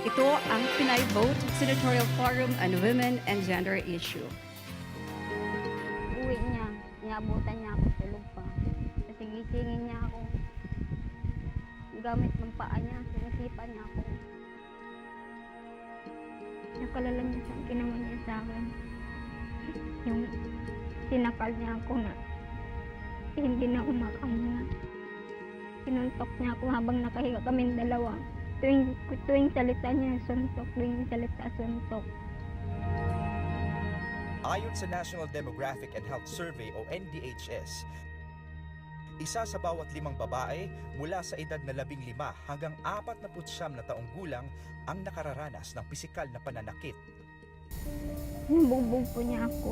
Ito ang PINAY VOTE, Senatorial Forum on Women and Gender Issue. Uwi niya, inaabutan niya ako tulog pa. Kasi gisingin niya ako. Gamit ng paa niya, sinisipan niya ako. Nakalala niya sa ginawa niya sa akin. Yung sinakal niya ako na hindi na ako makahinga. Sinuntok niya ako habang nakahiga kaming dalawa. Tuwing salita niya, suntok. Tuwing salita, suntok. Ayon sa National Demographic and Health Survey o NDHS, isa sa bawat 5 babae mula sa edad na 15 hanggang 49 na taong gulang ang nakararanas ng pisikal na pananakit. Nibugbog po niya ako.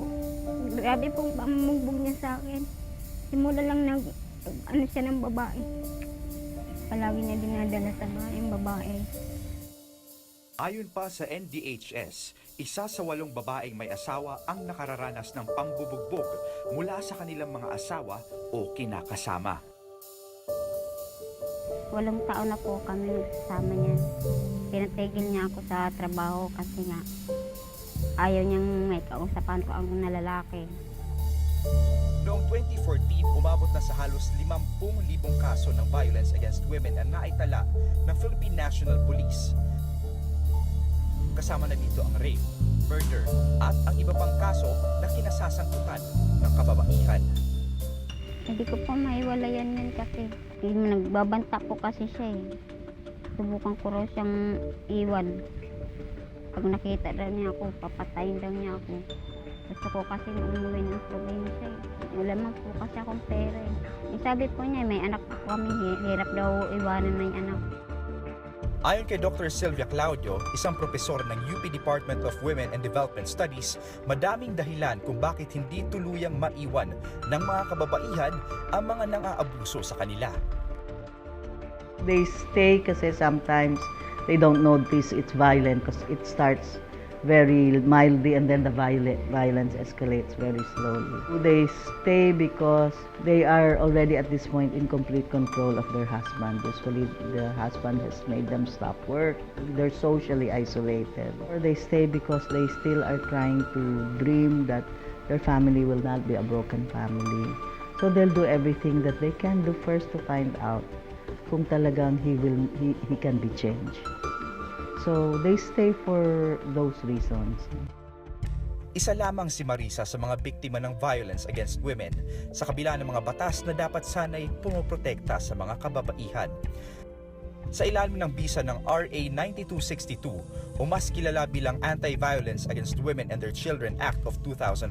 Grabe pong pamumugbog niya sa akin. Simula lang siya ng babae. Palagi niya dinadala sa bahay yung babae. Ayon pa sa NDHS, isa sa 8 babaeng may asawa ang nakararanas ng pambubugbog mula sa kanilang mga asawa o kinakasama. 8 taon na po kami nagsasama niya. Pinatigil niya ako sa trabaho kasi nga ayaw niyang may kausapan ko ang nalalaki. Noong 2014, umabot na sa halos 50,000 kaso ng violence against women ang naitala ng Philippine National Police. Kasama na dito ang rape, murder, at ang iba pang kaso na kinasasangkutan ng kababaihan. Hindi ko pa maiwalayan yan kasi nagbabanta po kasi siya eh. Subukan ko raw siyang iwan. Pag nakita daw niya ako, papatayin daw niya ako. Gusto ko kasi umuwi ng probinsya eh. Wala man po kasi akong pera eh. Sabi po niya, may anak po kami, hirap daw iwanan may anak. Ayon kay Dr. Sylvia Claudio, isang propesor ng UP Department of Women and Development Studies, madaming dahilan kung bakit hindi tuluyang maiwan ng mga kababaihan ang mga nang-aabuso sa kanila. They stay kasi sometimes they don't notice it's violent because it starts very mildly and then the violence escalates very slowly. They stay because they are already at this point in complete control of their husband. Usually the husband has made them stop work. They're socially isolated. Or they stay because they still are trying to dream that their family will not be a broken family. So they'll do everything that they can do first to find out kung talagang he can be changed. So they stay for those reasons. Isa lamang si Marisa sa mga biktima ng violence against women sa kabila ng mga batas na dapat sana'y pumoprotekta sa mga kababaihan. Sa ilalim ng bisa ng RA 9262 o mas kilala bilang Anti-Violence Against Women and Their Children Act of 2004,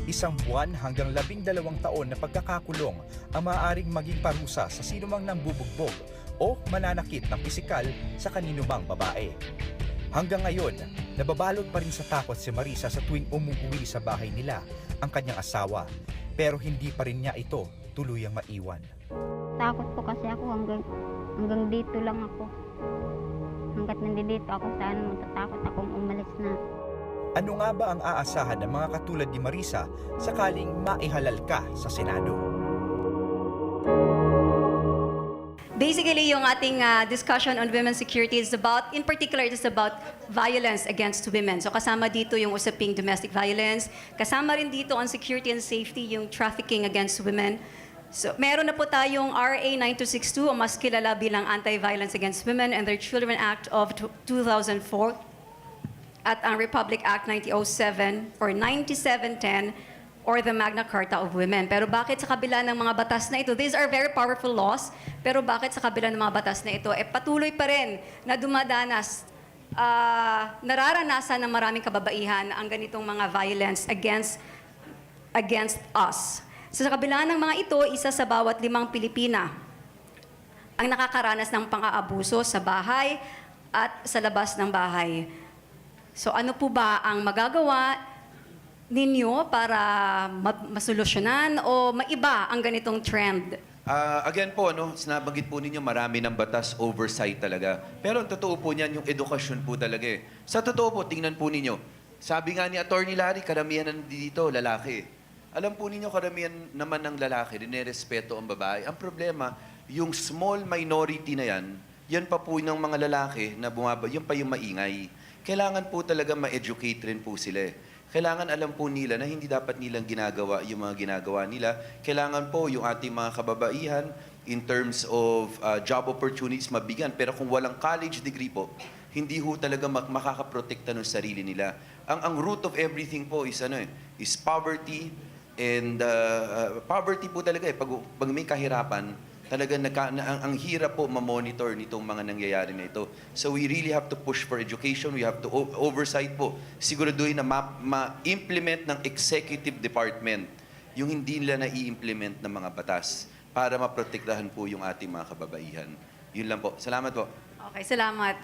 1 hanggang 12 taon na pagkakakulong ang maaaring maging parusa sa sinumang nambubugbog o mananakit ng pisikal sa kaninumang babae. Hanggang ngayon, nababalot pa rin sa takot si Marisa sa tuwing umuwi sa bahay nila ang kanyang asawa, pero hindi pa rin niya ito tuluyang maiwan. Takot po kasi ako hanggang dito lang ako. Hanggat nandito ako saan matatakot akong umalis na. Ano nga ba ang aasahan ng mga katulad ni Marisa sakaling maihalal ka sa Senado? Basically, yung ating discussion on women's security is about, in particular, it is about violence against women. So kasama dito yung usaping domestic violence. Kasama rin dito on security and safety, yung trafficking against women. So meron na po tayong RA 9262, o mas kilala bilang Anti-Violence Against Women and Their Children Act of 2004 at ang Republic Act 1907 or 9710 or the Magna Carta of Women. Pero bakit sa kabila ng mga batas na ito, these are very powerful laws, pero bakit sa kabila ng mga batas na ito, patuloy pa rin na dumadanas, nararanasan ng maraming kababaihan ang ganitong mga violence against us. So sa kabila ng mga ito, isa sa bawat 5 Pilipina ang nakakaranas ng pang-aabuso sa bahay at sa labas ng bahay. So ano po ba ang magagawa ninyo para masolusyonan o maiba ang ganitong trend? Again po, nabanggit po ninyo marami ng batas, oversight talaga. Pero ang totoo po niyan, yung edukasyon po talaga eh. Sa totoo po, tingnan po ninyo. Sabi nga ni Attorney Larry, karamihan dito, lalaki. Alam po ninyo, karamihan naman ng lalaki, dinerespeto ang babae. Ang problema, yung small minority na yan, yan pa po ng mga lalaki na yun pa yung maingay. Kailangan po talaga ma-educate rin po sila. Kailangan alam po nila na hindi dapat nilang ginagawa yung mga ginagawa nila. Kailangan po yung ating mga kababaihan in terms of job opportunities mabigyan. Pero kung walang college degree po, hindi ho talaga makakaprotekta ng sarili nila. Ang root of everything po is is poverty, and poverty po talaga pag may kahirapan, talaga ang hirap po ma-monitor nitong mga nangyayari na ito. So we really have to push for education, we have to oversight po. Siguraduhin na ma-implement ng executive department yung hindi nila na-i-implement ng mga batas para maprotektahan po yung ating mga kababaihan. Yun lang po. Salamat po. Okay, salamat.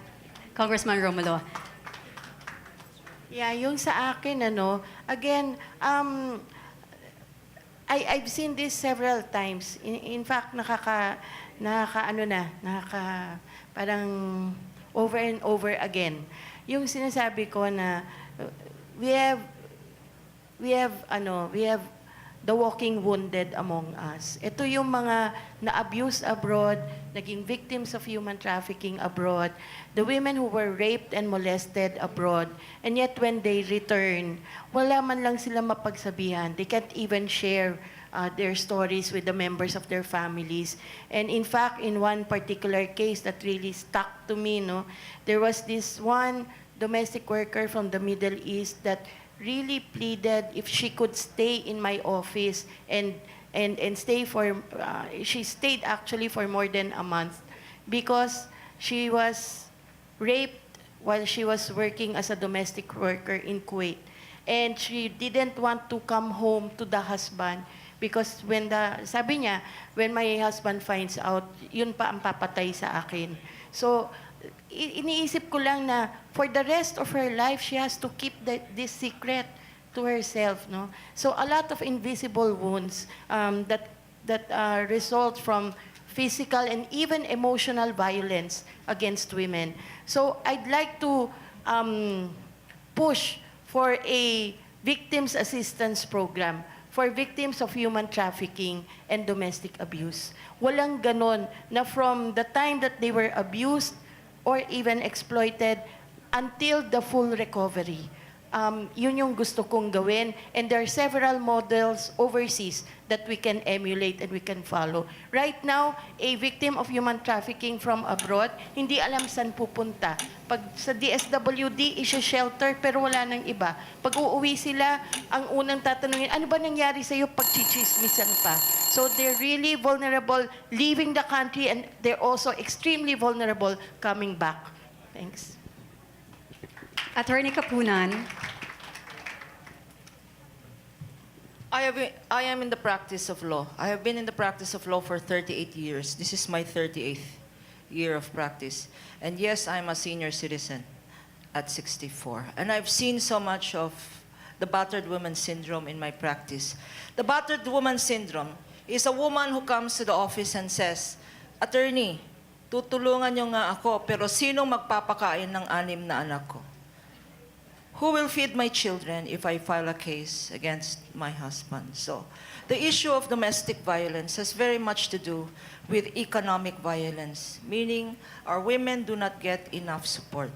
Congressman Romulo. Yeah, yung sa akin, again, I've seen this several times. In fact, parang over and over again. Yung sinasabi ko na we have the walking wounded among us. Ito yung mga na-abuse abroad, naging victims of human trafficking abroad, the women who were raped and molested abroad, and yet when they return, wala man lang sila mapagsabihan. They can't even share their stories with the members of their families. And in fact, in one particular case that really stuck to me, there was this one domestic worker from the Middle East that really pleaded if she could stay in my office and stay for, she stayed actually for more than a month because she was raped while she was working as a domestic worker in Kuwait. And she didn't want to come home to the husband because sabi niya, when my husband finds out, yun pa ang papatay sa akin. So, iniisip ko lang na for the rest of her life, she has to keep this secret to herself. So a lot of invisible wounds that result from physical and even emotional violence against women. So I'd like to push for a victims assistance program for victims of human trafficking and domestic abuse. Walang ganon na from the time that they were abused or even exploited until the full recovery. Yun yung gusto kong gawin. And there are several models overseas that we can emulate and we can follow. Right now, a victim of human trafficking from abroad, hindi alam saan pupunta. Pag sa DSWD, isa-shelter, pero wala nang iba. Pag uuwi sila, ang unang tatanungin, ano ba nangyari sa'yo pag chichismisan pa? So they're really vulnerable leaving the country, and they're also extremely vulnerable coming back. Thanks. Attorney Kapunan. I am in the practice of law. I have been in the practice of law for 38 years. This is my 38th year of practice. And yes, I'm a senior citizen at 64. And I've seen so much of the battered woman syndrome in my practice. The battered woman syndrome is a woman who comes to the office and says, Attorney, tutulungan niyo nga ako, pero sinong magpapakain ng 6 na anak ko? Who will feed my children if I file a case against my husband? So, the issue of domestic violence has very much to do with economic violence, meaning our women do not get enough support.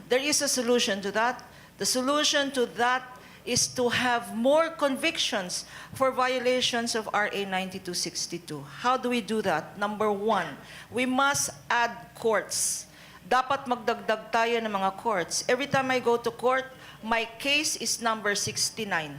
There is a solution to that. The solution to that is to have more convictions for violations of RA 9262. How do we do that? Number 1, we must add courts. Dapat magdagdag tayo ng mga courts. Every time I go to court, my case is number 69.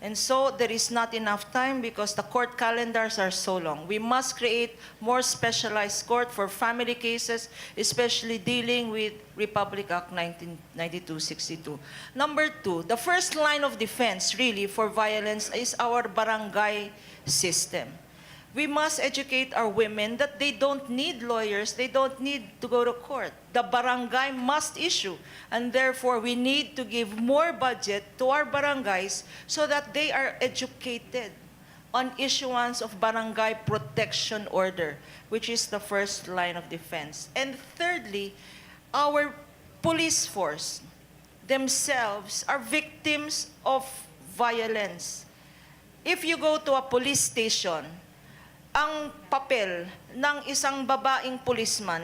And so there is not enough time because the court calendars are so long. We must create more specialized court for family cases, especially dealing with Republic Act 9262. Number 2, the first line of defense really for violence is our barangay system. We must educate our women that they don't need lawyers, they don't need to go to court. The barangay must issue, and therefore we need to give more budget to our barangays so that they are educated on issuance of barangay protection order, which is the first line of defense. And thirdly, our police force themselves are victims of violence. If you go to a police station, ang papel ng isang babaeng policeman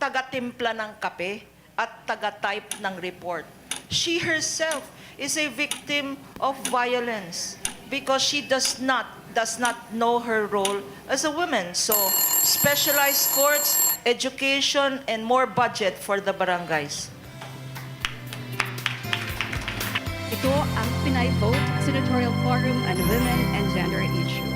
taga-timpla ng kape at taga-type ng report. She herself is a victim of violence because she does not know her role as a woman. So, specialized courts, education, and more budget for the barangays. Ito ang Pinay Vote, Senatorial Forum on Women and Gender Issues.